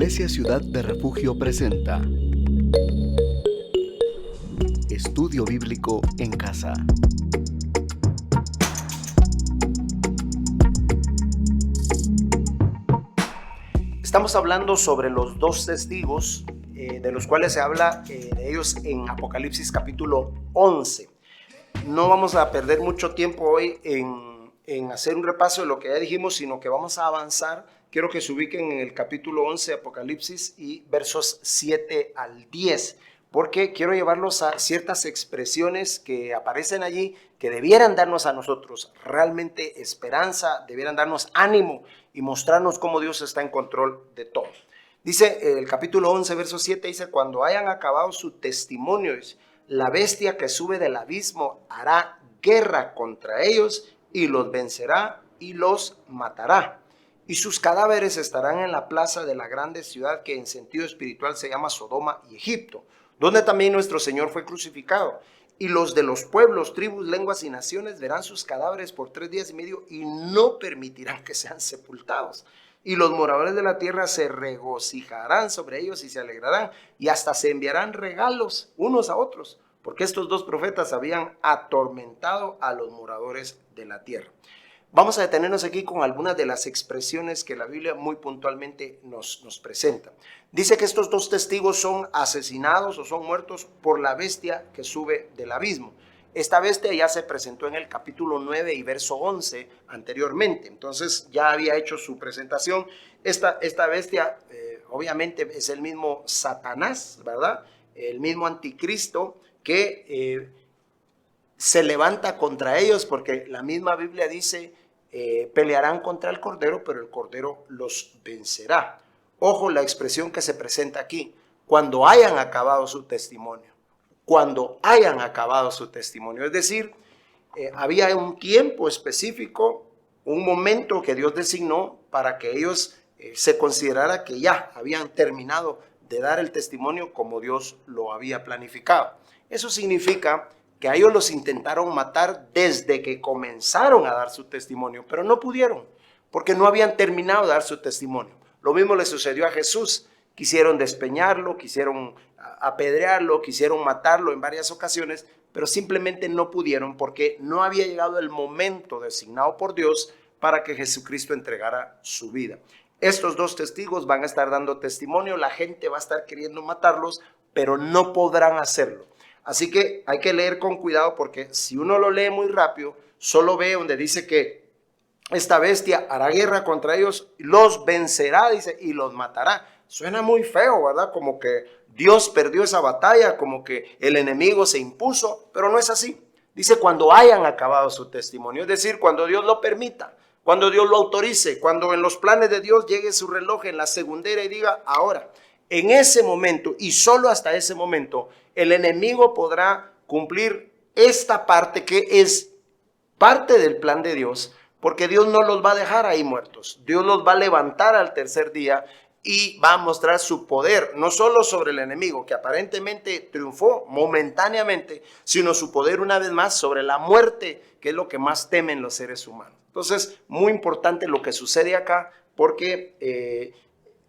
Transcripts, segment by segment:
Iglesia Ciudad de Refugio presenta Estudio Bíblico en Casa. Estamos hablando sobre los dos testigos, de los cuales se habla de ellos en Apocalipsis capítulo 11. No vamos a perder mucho tiempo hoy en hacer un repaso de lo que ya dijimos, sino que vamos a avanzar. Quiero que se ubiquen en el capítulo 11 de Apocalipsis y versos 7 al 10, porque quiero llevarlos a ciertas expresiones que aparecen allí, que debieran darnos a nosotros realmente esperanza, debieran darnos ánimo y mostrarnos cómo Dios está en control de todo. Dice el capítulo 11, verso 7, dice: cuando hayan acabado su testimonio, la bestia que sube del abismo hará guerra contra ellos y los vencerá y los matará. Y sus cadáveres estarán en la plaza de la grande ciudad que en sentido espiritual se llama Sodoma y Egipto, donde también nuestro Señor fue crucificado. Y los de los pueblos, tribus, lenguas y naciones verán sus cadáveres por 3 días y medio y no permitirán que sean sepultados. Y los moradores de la tierra se regocijarán sobre ellos y se alegrarán, y hasta se enviarán regalos unos a otros, porque estos dos profetas habían atormentado a los moradores de la tierra. Vamos a detenernos aquí con algunas de las expresiones que la Biblia muy puntualmente nos presenta. Dice que estos dos testigos son asesinados o son muertos por la bestia que sube del abismo. Esta bestia ya se presentó en el capítulo 9 y verso 11 anteriormente, entonces ya había hecho su presentación. Esta bestia obviamente es el mismo Satanás, ¿verdad? El mismo anticristo que se levanta contra ellos, porque la misma Biblia dice: pelearán contra el Cordero, pero el Cordero los vencerá. Ojo la expresión que se presenta aquí: cuando hayan acabado su testimonio. Cuando hayan acabado su testimonio. Es decir, había un tiempo específico, un momento que Dios designó para que ellos se considerara que ya habían terminado de dar el testimonio como Dios lo había planificado. Eso significa que a ellos los intentaron matar desde que comenzaron a dar su testimonio, pero no pudieron, porque no habían terminado de dar su testimonio. Lo mismo le sucedió a Jesús. Quisieron despeñarlo, quisieron apedrearlo, quisieron matarlo en varias ocasiones, pero simplemente no pudieron, porque no había llegado el momento designado por Dios para que Jesucristo entregara su vida. Estos dos testigos van a estar dando testimonio, la gente va a estar queriendo matarlos, pero no podrán hacerlo. Así que hay que leer con cuidado, porque si uno lo lee muy rápido, solo ve donde dice que esta bestia hará guerra contra ellos, los vencerá, dice, y los matará. Suena muy feo, ¿verdad? Como que Dios perdió esa batalla, como que el enemigo se impuso, pero no es así. Dice: cuando hayan acabado su testimonio, es decir, cuando Dios lo permita, cuando Dios lo autorice, cuando en los planes de Dios llegue su reloj en la segundera y diga: ahora. En ese momento, y solo hasta ese momento, el enemigo podrá cumplir esta parte que es parte del plan de Dios, porque Dios no los va a dejar ahí muertos. Dios los va a levantar al tercer día y va a mostrar su poder, no solo sobre el enemigo, que aparentemente triunfó momentáneamente, sino su poder una vez más sobre la muerte, que es lo que más temen los seres humanos. Entonces, muy importante lo que sucede acá, porque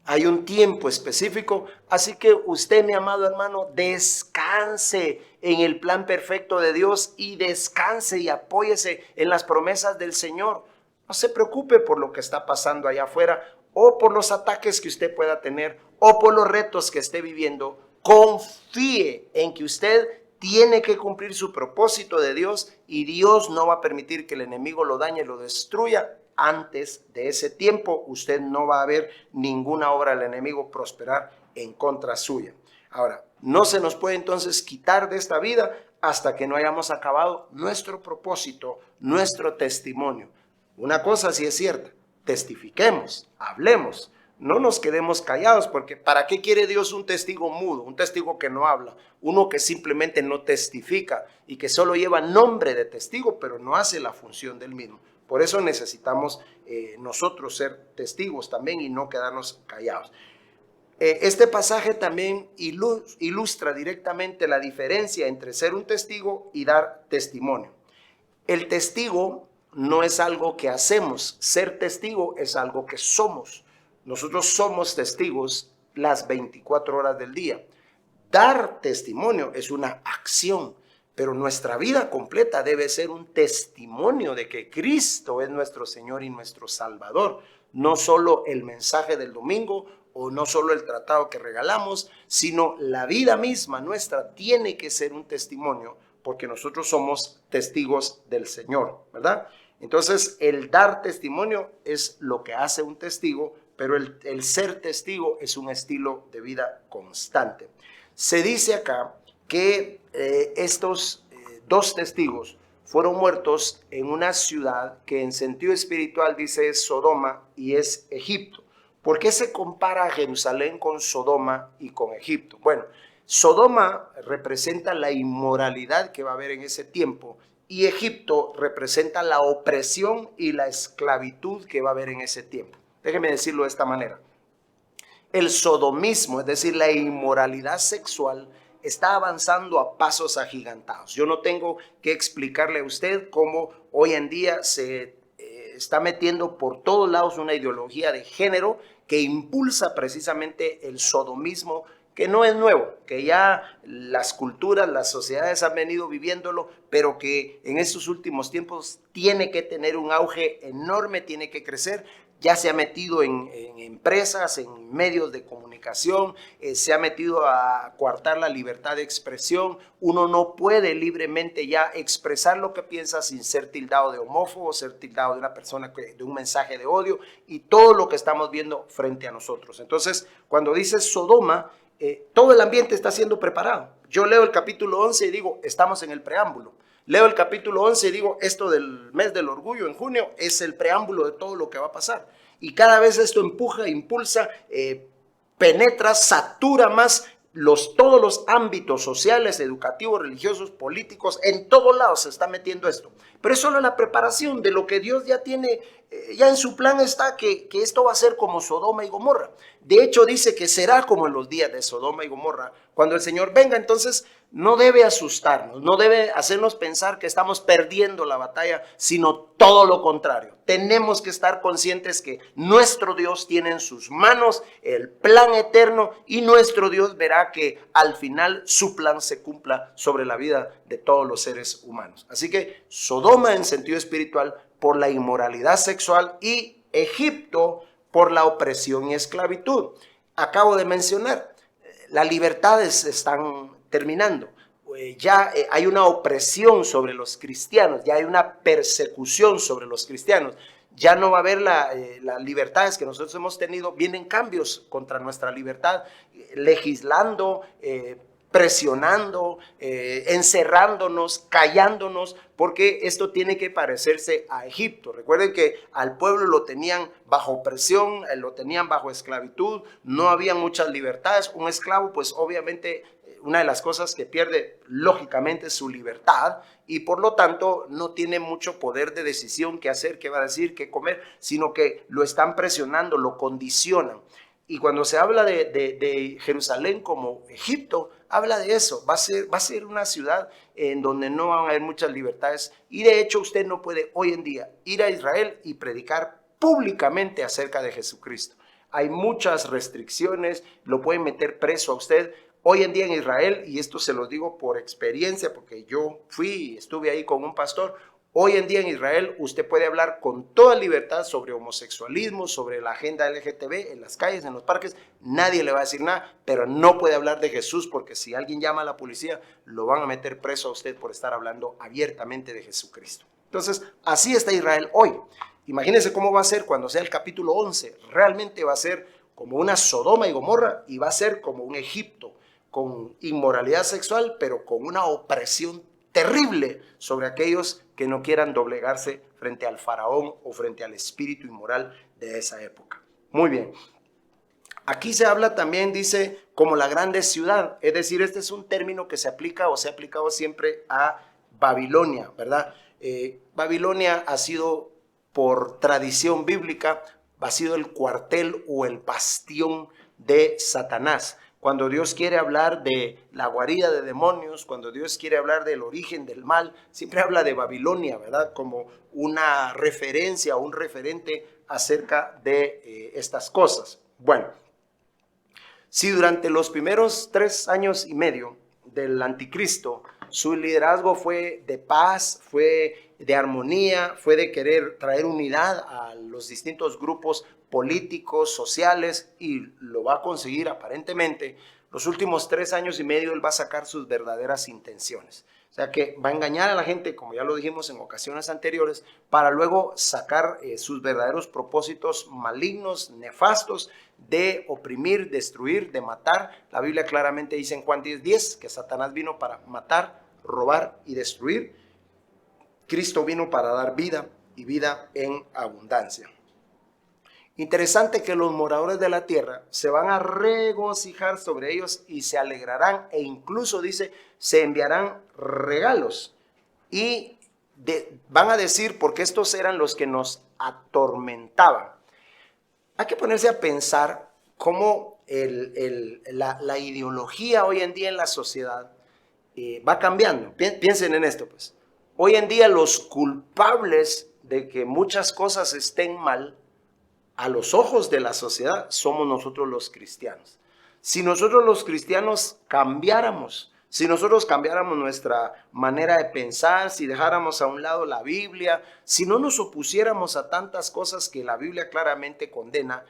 hay un tiempo específico. Así que usted, mi amado hermano, descanse en el plan perfecto de Dios y descanse y apóyese en las promesas del Señor. No se preocupe por lo que está pasando allá afuera, o por los ataques que usted pueda tener, o por los retos que esté viviendo. Confíe en que usted tiene que cumplir su propósito de Dios, y Dios no va a permitir que el enemigo lo dañe, lo destruya. Antes de ese tiempo, usted no va a ver ninguna obra del enemigo prosperar en contra suya. Ahora, no se nos puede entonces quitar de esta vida hasta que no hayamos acabado nuestro propósito, nuestro testimonio. Una cosa sí es cierta: testifiquemos, hablemos, no nos quedemos callados, porque ¿para qué quiere Dios un testigo mudo, un testigo que no habla, uno que simplemente no testifica y que solo lleva nombre de testigo, pero no hace la función del mismo? Por eso necesitamos nosotros ser testigos también y no quedarnos callados. Este pasaje también ilustra directamente la diferencia entre ser un testigo y dar testimonio. El testigo no es algo que hacemos, ser testigo es algo que somos. Nosotros somos testigos las 24 horas del día. Dar testimonio es una acción, pero nuestra vida completa debe ser un testimonio de que Cristo es nuestro Señor y nuestro Salvador. No solo el mensaje del domingo o no solo el tratado que regalamos, sino la vida misma nuestra tiene que ser un testimonio, porque nosotros somos testigos del Señor, ¿verdad? Entonces, el dar testimonio es lo que hace un testigo, pero el ser testigo es un estilo de vida constante. Se dice acá que estos dos testigos fueron muertos en una ciudad que en sentido espiritual dice es Sodoma y es Egipto. ¿Por qué se compara a Jerusalén con Sodoma y con Egipto? Bueno, Sodoma representa la inmoralidad que va a haber en ese tiempo y Egipto representa la opresión y la esclavitud que va a haber en ese tiempo. Déjeme decirlo de esta manera. El sodomismo, es decir, la inmoralidad sexual, está avanzando a pasos agigantados. Yo no tengo que explicarle a usted cómo hoy en día se está metiendo por todos lados una ideología de género que impulsa precisamente el sodomismo, que no es nuevo, que ya las culturas, las sociedades han venido viviéndolo, pero que en estos últimos tiempos tiene que tener un auge enorme, tiene que crecer. Ya se ha metido en empresas, en medios de comunicación, se ha metido a coartar la libertad de expresión. Uno no puede libremente ya expresar lo que piensa sin ser tildado de homófobo, ser tildado de una persona de un mensaje de odio y todo lo que estamos viendo frente a nosotros. Entonces, cuando dice Sodoma, todo el ambiente está siendo preparado. Yo leo el capítulo 11 y digo, estamos en el preámbulo. Leo el capítulo 11 y digo, esto del mes del orgullo en junio es el preámbulo de todo lo que va a pasar. Y cada vez esto empuja, impulsa, penetra, satura más todos los ámbitos sociales, educativos, religiosos, políticos. En todos lados se está metiendo esto. Pero es solo la preparación de lo que Dios ya tiene, ya en su plan está que esto va a ser como Sodoma y Gomorra. De hecho dice que será como en los días de Sodoma y Gomorra cuando el Señor venga. Entonces no debe asustarnos, no debe hacernos pensar que estamos perdiendo la batalla, sino todo lo contrario. Tenemos que estar conscientes que nuestro Dios tiene en sus manos el plan eterno y nuestro Dios verá que al final su plan se cumpla sobre la vida de todos los seres humanos. Así que Sodoma en sentido espiritual por la inmoralidad sexual y Egipto por la opresión y esclavitud. Acabo de mencionar, las libertades están terminando. Ya hay una opresión sobre los cristianos, ya hay una persecución sobre los cristianos. Ya no va a haber las libertades que nosotros hemos tenido. Vienen cambios contra nuestra libertad, legislando, presionando, encerrándonos, callándonos, porque esto tiene que parecerse a Egipto. Recuerden que al pueblo lo tenían bajo opresión, lo tenían bajo esclavitud, no había muchas libertades. Un esclavo, pues obviamente, una de las cosas que pierde lógicamente es su libertad y por lo tanto no tiene mucho poder de decisión, qué hacer, qué va a decir, qué comer, sino que lo están presionando, lo condicionan. Y cuando se habla de Jerusalén como Egipto, habla de eso. Va a ser una ciudad en donde no van a haber muchas libertades. Y de hecho usted no puede hoy en día ir a Israel y predicar públicamente acerca de Jesucristo. Hay muchas restricciones, lo pueden meter preso a usted. Hoy en día en Israel, y esto se lo digo por experiencia, porque yo estuve ahí con un pastor. Hoy en día en Israel usted puede hablar con toda libertad sobre homosexualismo, sobre la agenda LGTB, en las calles, en los parques. Nadie le va a decir nada, pero no puede hablar de Jesús porque si alguien llama a la policía, lo van a meter preso a usted por estar hablando abiertamente de Jesucristo. Entonces, así está Israel hoy. Imagínense cómo va a ser cuando sea el capítulo 11. Realmente va a ser como una Sodoma y Gomorra y va a ser como un Egipto, con inmoralidad sexual, pero con una opresión terrible sobre aquellos que no quieran doblegarse frente al faraón o frente al espíritu inmoral de esa época. Muy bien. Aquí se habla también, dice, como la grande ciudad. Es decir, este es un término que se aplica o se ha aplicado siempre a Babilonia, ¿verdad? Babilonia ha sido, por tradición bíblica, ha sido el cuartel o el bastión de Satanás. Cuando Dios quiere hablar de la guarida de demonios, cuando Dios quiere hablar del origen del mal, siempre habla de Babilonia, ¿verdad? Como una referencia o un referente acerca de estas cosas. Bueno, Si durante los primeros 3 años y medio del anticristo, su liderazgo fue de paz, fue de armonía, fue de querer traer unidad a los distintos grupos políticos, sociales, y lo va a conseguir aparentemente, los últimos 3 años y medio él va a sacar sus verdaderas intenciones. O sea que va a engañar a la gente, como ya lo dijimos en ocasiones anteriores, para luego sacar sus verdaderos propósitos malignos, nefastos, de oprimir, destruir, de matar. La Biblia claramente dice en Juan 10:10 que Satanás vino para matar, robar y destruir. Cristo vino para dar vida y vida en abundancia. Interesante que los moradores de la tierra se van a regocijar sobre ellos y se alegrarán, e incluso dice, se enviarán regalos y van a decir, porque estos eran los que nos atormentaban. Hay que ponerse a pensar cómo la ideología hoy en día en la sociedad va cambiando. Piensen en esto, pues. Hoy en día los culpables de que muchas cosas estén mal a los ojos de la sociedad somos nosotros los cristianos. Si nosotros los cristianos cambiáramos, si nosotros cambiáramos nuestra manera de pensar, si dejáramos a un lado la Biblia, si no nos opusiéramos a tantas cosas que la Biblia claramente condena,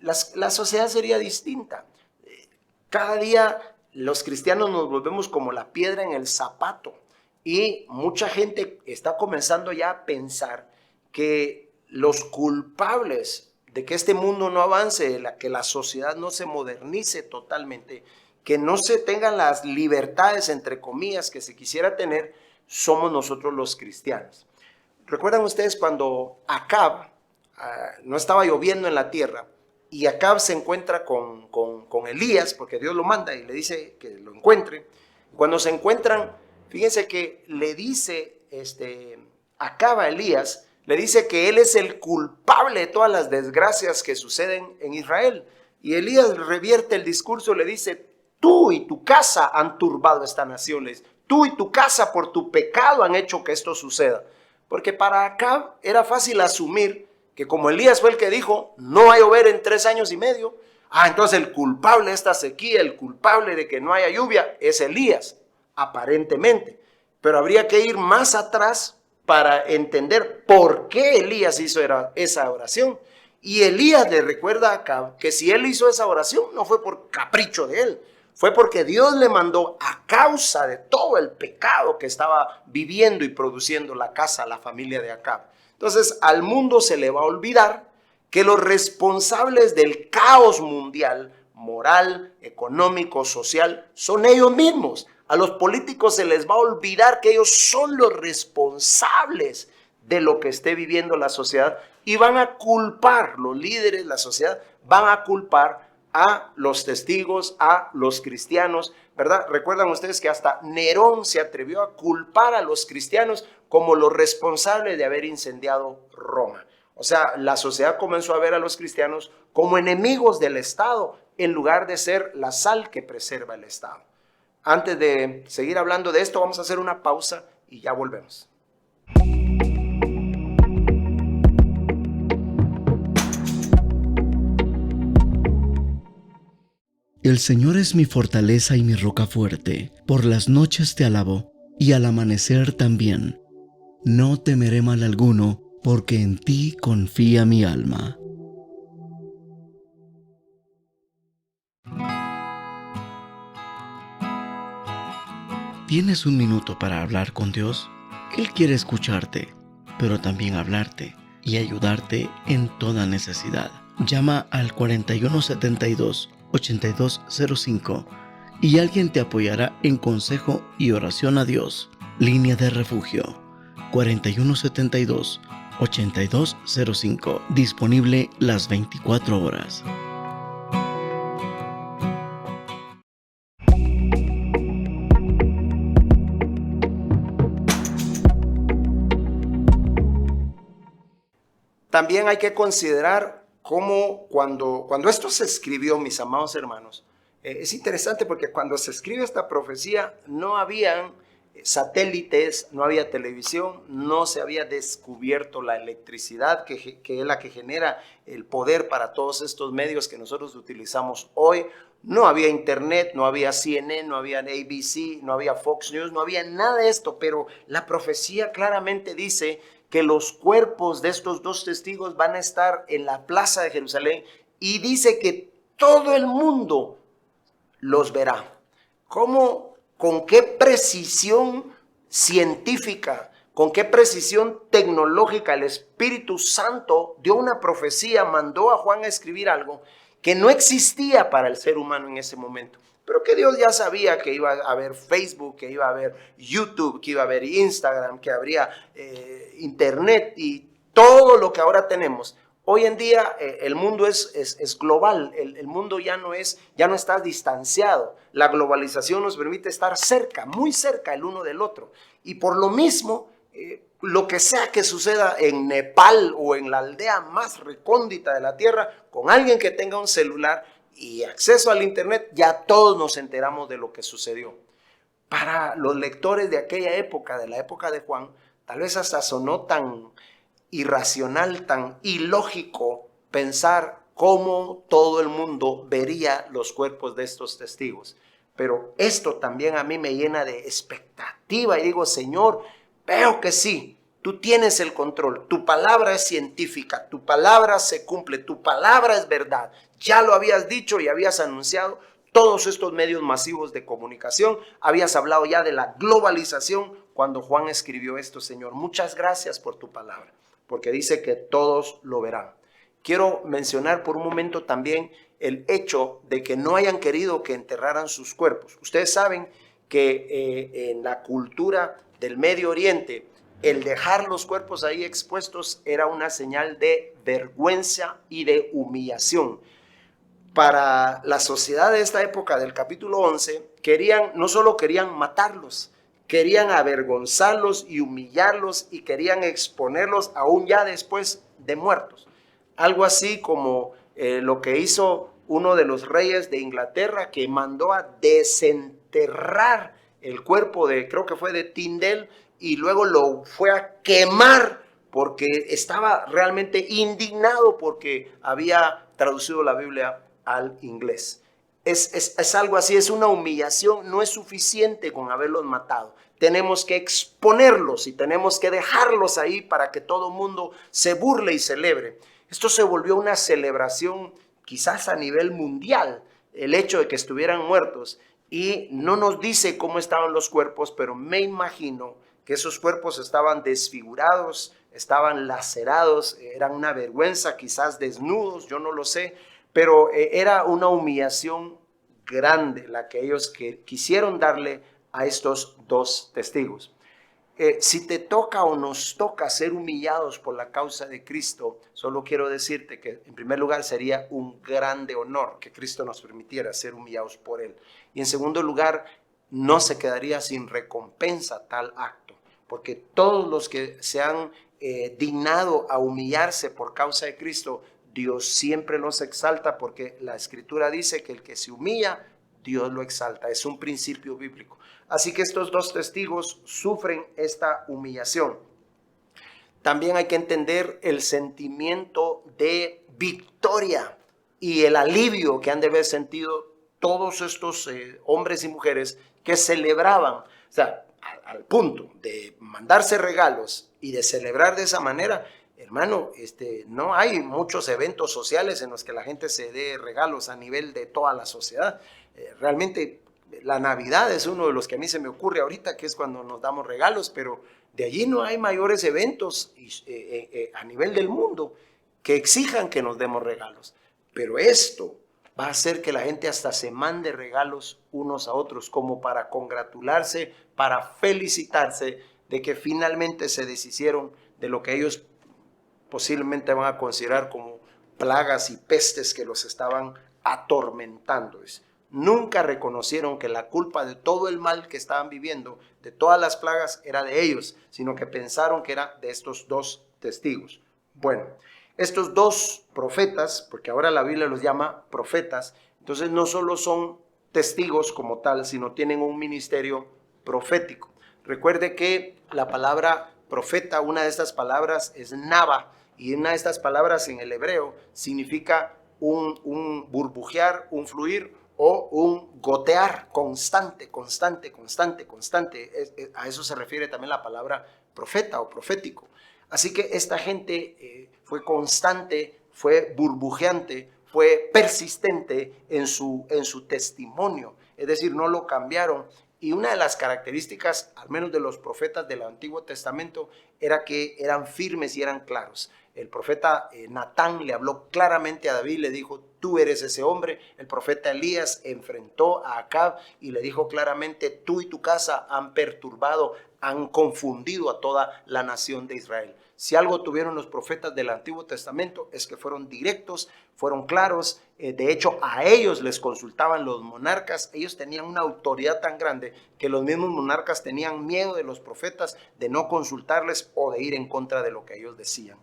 la sociedad sería distinta. Cada día los cristianos nos volvemos como la piedra en el zapato, y mucha gente está comenzando ya a pensar que los culpables de que este mundo no avance, que la sociedad no se modernice totalmente, que no se tengan las libertades, entre comillas, que se quisiera tener, somos nosotros los cristianos. ¿Recuerdan ustedes cuando Acab, no estaba lloviendo en la tierra, y Acab se encuentra con Elías, porque Dios lo manda y le dice que lo encuentre? Cuando se encuentran, fíjense que le dice Acab a Elías, le dice que él es el culpable de todas las desgracias que suceden en Israel. Y Elías revierte el discurso, le dice, tú y tu casa han turbado esta nación. Tú y tu casa por tu pecado han hecho que esto suceda. Porque para Acab era fácil asumir que como Elías fue el que dijo, no va a llover en 3 años y medio, entonces el culpable de esta sequía, el culpable de que no haya lluvia, es Elías, aparentemente. Pero habría que ir más atrás para entender por qué Elías hizo esa oración. Y Elías le recuerda a Acab que si él hizo esa oración no fue por capricho de él, fue porque Dios le mandó a causa de todo el pecado que estaba viviendo y produciendo la casa, la familia de Acab. Entonces al mundo se le va a olvidar que los responsables del caos mundial, moral, económico, social, son ellos mismos. A los políticos se les va a olvidar que ellos son los responsables de lo que esté viviendo la sociedad, y van a culpar, los líderes, la sociedad, van a culpar a los testigos, a los cristianos, ¿verdad? Recuerdan ustedes que hasta Nerón se atrevió a culpar a los cristianos como los responsables de haber incendiado Roma. O sea, la sociedad comenzó a ver a los cristianos como enemigos del Estado, en lugar de ser la sal que preserva el Estado. Antes de seguir hablando de esto, vamos a hacer una pausa y ya volvemos. El Señor es mi fortaleza y mi roca fuerte. Por las noches te alabo, y al amanecer también. No temeré mal alguno, porque en ti confía mi alma. ¿Tienes un minuto para hablar con Dios? Él quiere escucharte, pero también hablarte y ayudarte en toda necesidad. Llama al 4172-8205 y alguien te apoyará en consejo y oración a Dios. Línea de refugio 4172-8205, disponible las 24 horas. También hay que considerar cómo cuando esto se escribió, mis amados hermanos, es interesante porque cuando se escribe esta profecía no habían satélites, no había televisión, no se había descubierto la electricidad que es la que genera el poder para todos estos medios que nosotros utilizamos hoy. No había internet, no había CNN, no había ABC, no había Fox News, no había nada de esto, pero la profecía claramente dice que los cuerpos de estos dos testigos van a estar en la plaza de Jerusalén y dice que todo el mundo los verá. ¿Cómo? ¿Con qué precisión científica, con qué precisión tecnológica el Espíritu Santo dio una profecía, mandó a Juan a escribir algo que no existía para el ser humano en ese momento, pero que Dios ya sabía que iba a haber Facebook, que iba a haber YouTube, que iba a haber Instagram, que habría Internet y todo lo que ahora tenemos. Hoy en día el mundo es global, el mundo ya no está distanciado. La globalización nos permite estar cerca, muy cerca el uno del otro. Y por lo mismo, lo que sea que suceda en Nepal o en la aldea más recóndita de la tierra, con alguien que tenga un celular y acceso al internet, ya todos nos enteramos de lo que sucedió. Para los lectores de aquella época, de la época de Juan, tal vez hasta sonó tan irracional, tan ilógico pensar cómo todo el mundo vería los cuerpos de estos testigos. Pero esto también a mí me llena de expectativa y digo, Señor, veo que sí, tú tienes el control, tu palabra es científica, tu palabra se cumple, tu palabra es verdad. Ya lo habías dicho y habías anunciado todos estos medios masivos de comunicación, habías hablado ya de la globalización cuando Juan escribió esto, Señor. Muchas gracias por tu palabra, porque dice que todos lo verán. Quiero mencionar por un momento también el hecho de que no hayan querido que enterraran sus cuerpos. Ustedes saben que en la cultura del Medio Oriente, el dejar los cuerpos ahí expuestos era una señal de vergüenza y de humillación. Para la sociedad de esta época del capítulo 11, no solo querían matarlos, querían avergonzarlos y humillarlos y querían exponerlos aún ya después de muertos. Algo así como lo que hizo uno de los reyes de Inglaterra, que mandó a desenterrar el cuerpo creo que fue de Tyndale, y luego lo fue a quemar porque estaba realmente indignado porque había traducido la Biblia al inglés. Es algo así, es una humillación. No es suficiente con haberlos matado. Tenemos que exponerlos y tenemos que dejarlos ahí para que todo el mundo se burle y celebre. Esto se volvió una celebración quizás a nivel mundial, el hecho de que estuvieran muertos. Y no nos dice cómo estaban los cuerpos, pero me imagino que esos cuerpos estaban desfigurados, estaban lacerados, eran una vergüenza, quizás desnudos, yo no lo sé, pero era una humillación grande la que ellos quisieron darle a estos dos testigos. Si te toca o nos toca ser humillados por la causa de Cristo, solo quiero decirte que en primer lugar sería un grande honor que Cristo nos permitiera ser humillados por Él. Y en segundo lugar, no se quedaría sin recompensa tal acto, porque todos los que se han dignado a humillarse por causa de Cristo, Dios siempre los exalta, porque la Escritura dice que el que se humilla, Dios lo exalta. Es un principio bíblico. Así que estos dos testigos sufren esta humillación. También hay que entender el sentimiento de victoria y el alivio que han de haber sentido todos estos hombres y mujeres que celebraban, o sea, al punto de mandarse regalos y de celebrar de esa manera. Hermano, no hay muchos eventos sociales en los que la gente se dé regalos a nivel de toda la sociedad. Realmente la Navidad es uno de los que a mí se me ocurre ahorita, que es cuando nos damos regalos, pero de allí no hay mayores eventos a nivel del mundo que exijan que nos demos regalos. Pero esto va a hacer que la gente hasta se mande regalos unos a otros, como para congratularse, para felicitarse de que finalmente se deshicieron de lo que ellos posiblemente van a considerar como plagas y pestes que los estaban atormentando. Nunca reconocieron que la culpa de todo el mal que estaban viviendo, de todas las plagas, era de ellos, sino que pensaron que era de estos dos testigos. Bueno, estos dos profetas, porque ahora la Biblia los llama profetas, entonces no solo son testigos como tal, sino tienen un ministerio profético. Recuerde que la palabra profeta, una de estas palabras es nava, y una de estas palabras en el hebreo significa un burbujear, un fluir o un gotear constante, constante, constante, constante. A eso se refiere también la palabra profeta o profético. Así que esta gente fue constante, fue burbujeante, fue persistente en su testimonio, es decir, no lo cambiaron. Y una de las características, al menos de los profetas del Antiguo Testamento, era que eran firmes y eran claros. El profeta Natán le habló claramente a David, le dijo, tú eres ese hombre. El profeta Elías enfrentó a Acab y le dijo claramente, tú y tu casa han perturbado, han confundido a toda la nación de Israel. Si algo tuvieron los profetas del Antiguo Testamento es que fueron directos, fueron claros. De hecho, a ellos les consultaban los monarcas. Ellos tenían una autoridad tan grande que los mismos monarcas tenían miedo de los profetas de no consultarles o de ir en contra de lo que ellos decían.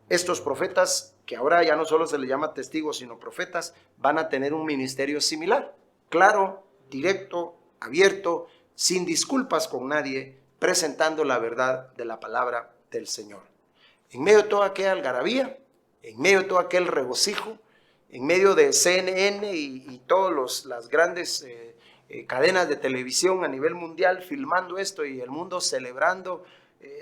Estos profetas, que ahora ya no solo se les llama testigos, sino profetas, van a tener un ministerio similar, claro, directo, abierto, sin disculpas con nadie, presentando la verdad de la palabra del Señor. En medio de toda aquella algarabía, en medio de todo aquel regocijo, en medio de CNN y todas las grandes cadenas de televisión a nivel mundial filmando esto y el mundo celebrando,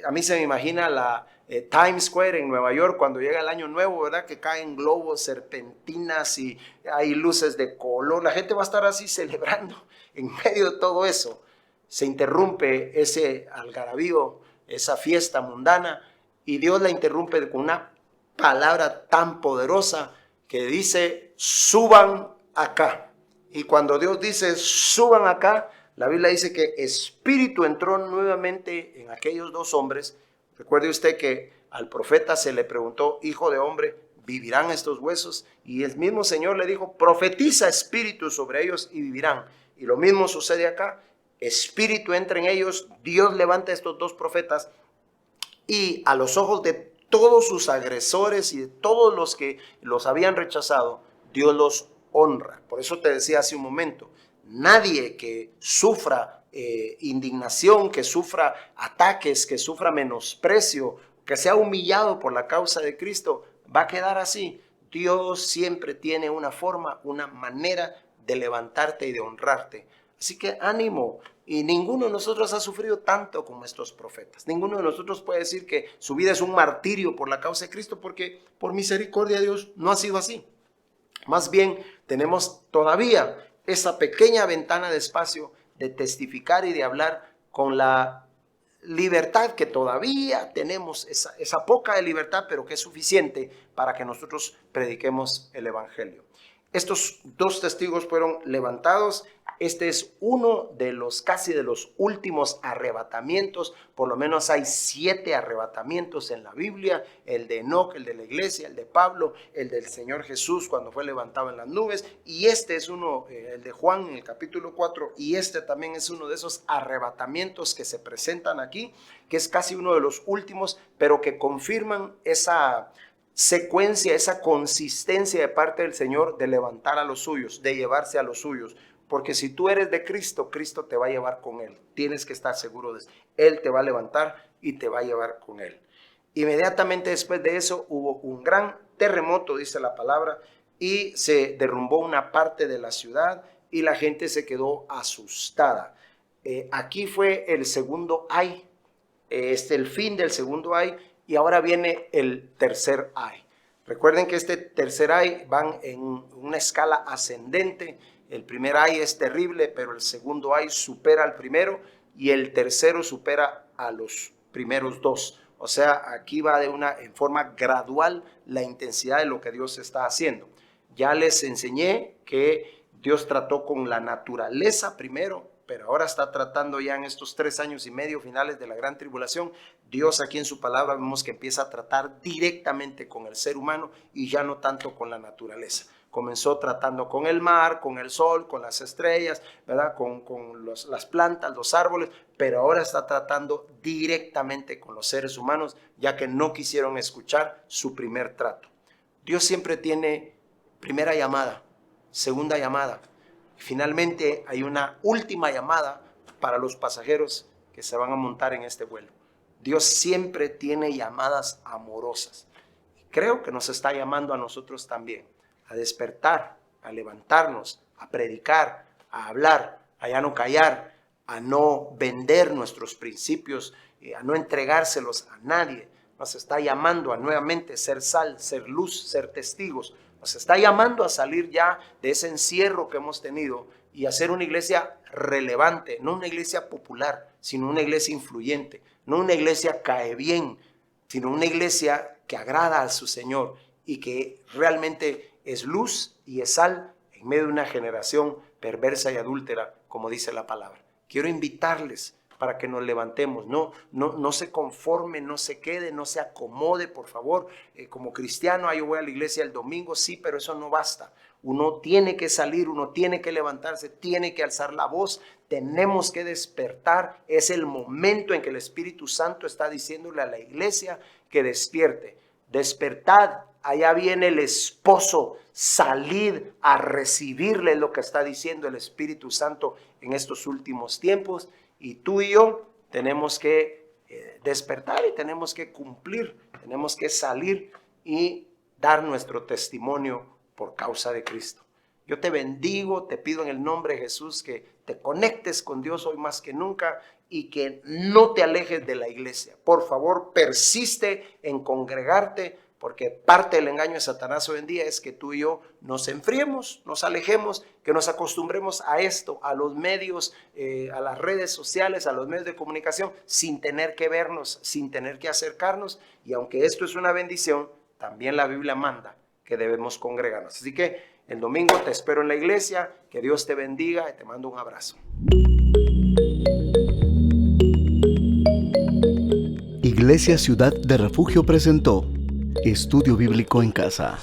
a mí se me imagina la Times Square en Nueva York cuando llega el año nuevo, ¿verdad? Que caen globos, serpentinas y hay luces de color. La gente va a estar así celebrando. En medio de todo eso se interrumpe ese algarabío, esa fiesta mundana, y Dios la interrumpe con una palabra tan poderosa que dice, suban acá. Y cuando Dios dice, suban acá, la Biblia dice que espíritu entró nuevamente en aquellos dos hombres. Recuerde usted que al profeta se le preguntó, hijo de hombre, ¿vivirán estos huesos? Y el mismo Señor le dijo, profetiza espíritu sobre ellos y vivirán. Y lo mismo sucede acá, espíritu entra en ellos, Dios levanta a estos dos profetas y a los ojos de todos sus agresores y de todos los que los habían rechazado, Dios los honra. Por eso te decía hace un momento, nadie que sufra indignación, que sufra ataques, que sufra menosprecio, que sea humillado por la causa de Cristo, va a quedar así. Dios siempre tiene una forma, una manera de levantarte y de honrarte. Así que ánimo. Y ninguno de nosotros ha sufrido tanto como estos profetas. Ninguno de nosotros puede decir que su vida es un martirio por la causa de Cristo, porque por misericordia de Dios no ha sido así. Más bien tenemos todavía esa pequeña ventana de espacio de testificar y de hablar con la libertad que todavía tenemos, esa poca de libertad, pero que es suficiente para que nosotros prediquemos el evangelio. Estos dos testigos fueron levantados. Este es uno de los casi de los últimos arrebatamientos. Por lo menos hay 7 arrebatamientos en la Biblia: el de Enoc, el de la iglesia, el de Pablo, el del Señor Jesús cuando fue levantado en las nubes, y este es uno, el de Juan en el capítulo 4, y este también es uno de esos arrebatamientos que se presentan aquí, que es casi uno de los últimos, pero que confirman esa secuencia, esa consistencia de parte del Señor de levantar a los suyos, de llevarse a los suyos. Porque si tú eres de Cristo, Cristo te va a llevar con Él. Tienes que estar seguro de eso. Él te va a levantar y te va a llevar con Él. Inmediatamente después de eso hubo un gran terremoto, dice la palabra, y se derrumbó una parte de la ciudad y la gente se quedó asustada. Aquí fue el segundo ay, el fin del segundo ay, y ahora viene el tercer ay. Recuerden que este tercer ay van en una escala ascendente. El primer ay es terrible, pero el segundo ay supera al primero y el tercero supera a los primeros dos. O sea, aquí va en forma gradual la intensidad de lo que Dios está haciendo. Ya les enseñé que Dios trató con la naturaleza primero, pero ahora está tratando ya en estos 3 años y medio finales de la gran tribulación. Dios aquí en su palabra vemos que empieza a tratar directamente con el ser humano y ya no tanto con la naturaleza. Comenzó tratando con el mar, con el sol, con las estrellas, ¿verdad? Con las plantas, los árboles, pero ahora está tratando directamente con los seres humanos, ya que no quisieron escuchar su primer trato. Dios siempre tiene primera llamada, segunda llamada. Finalmente hay una última llamada para los pasajeros que se van a montar en este vuelo. Dios siempre tiene llamadas amorosas. Creo que nos está llamando a nosotros también a despertar, a levantarnos, a predicar, a hablar, a ya no callar, a no vender nuestros principios, a no entregárselos a nadie. Nos está llamando a nuevamente ser sal, ser luz, ser testigos. Nos está llamando a salir ya de ese encierro que hemos tenido y a ser una iglesia relevante, no una iglesia popular, sino una iglesia influyente, no una iglesia cae bien, sino una iglesia que agrada a su Señor y que realmente es luz y es sal en medio de una generación perversa y adúltera, como dice la palabra. Quiero invitarles para que nos levantemos, no se conforme, no se quede, no se acomode, por favor. Como cristiano, yo voy a la iglesia el domingo, sí, pero eso no basta. Uno tiene que salir, uno tiene que levantarse, tiene que alzar la voz, tenemos que despertar. Es el momento en que el Espíritu Santo está diciéndole a la iglesia que despierte. Despertad, allá viene el esposo, salid a recibirle, lo que está diciendo el Espíritu Santo en estos últimos tiempos. Y tú y yo tenemos que despertar y tenemos que cumplir, tenemos que salir y dar nuestro testimonio por causa de Cristo. Yo te bendigo, te pido en el nombre de Jesús que te conectes con Dios hoy más que nunca y que no te alejes de la iglesia. Por favor, persiste en congregarte, porque parte del engaño de Satanás hoy en día es que tú y yo nos enfriemos, nos alejemos, que nos acostumbremos a esto, a los medios, a las redes sociales, a los medios de comunicación, sin tener que vernos, sin tener que acercarnos. Y aunque esto es una bendición, también la Biblia manda que debemos congregarnos. Así que el domingo te espero en la iglesia, que Dios te bendiga y te mando un abrazo. Iglesia Ciudad de Refugio presentó Estudio Bíblico en Casa.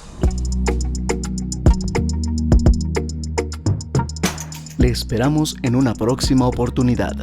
Le esperamos en una próxima oportunidad.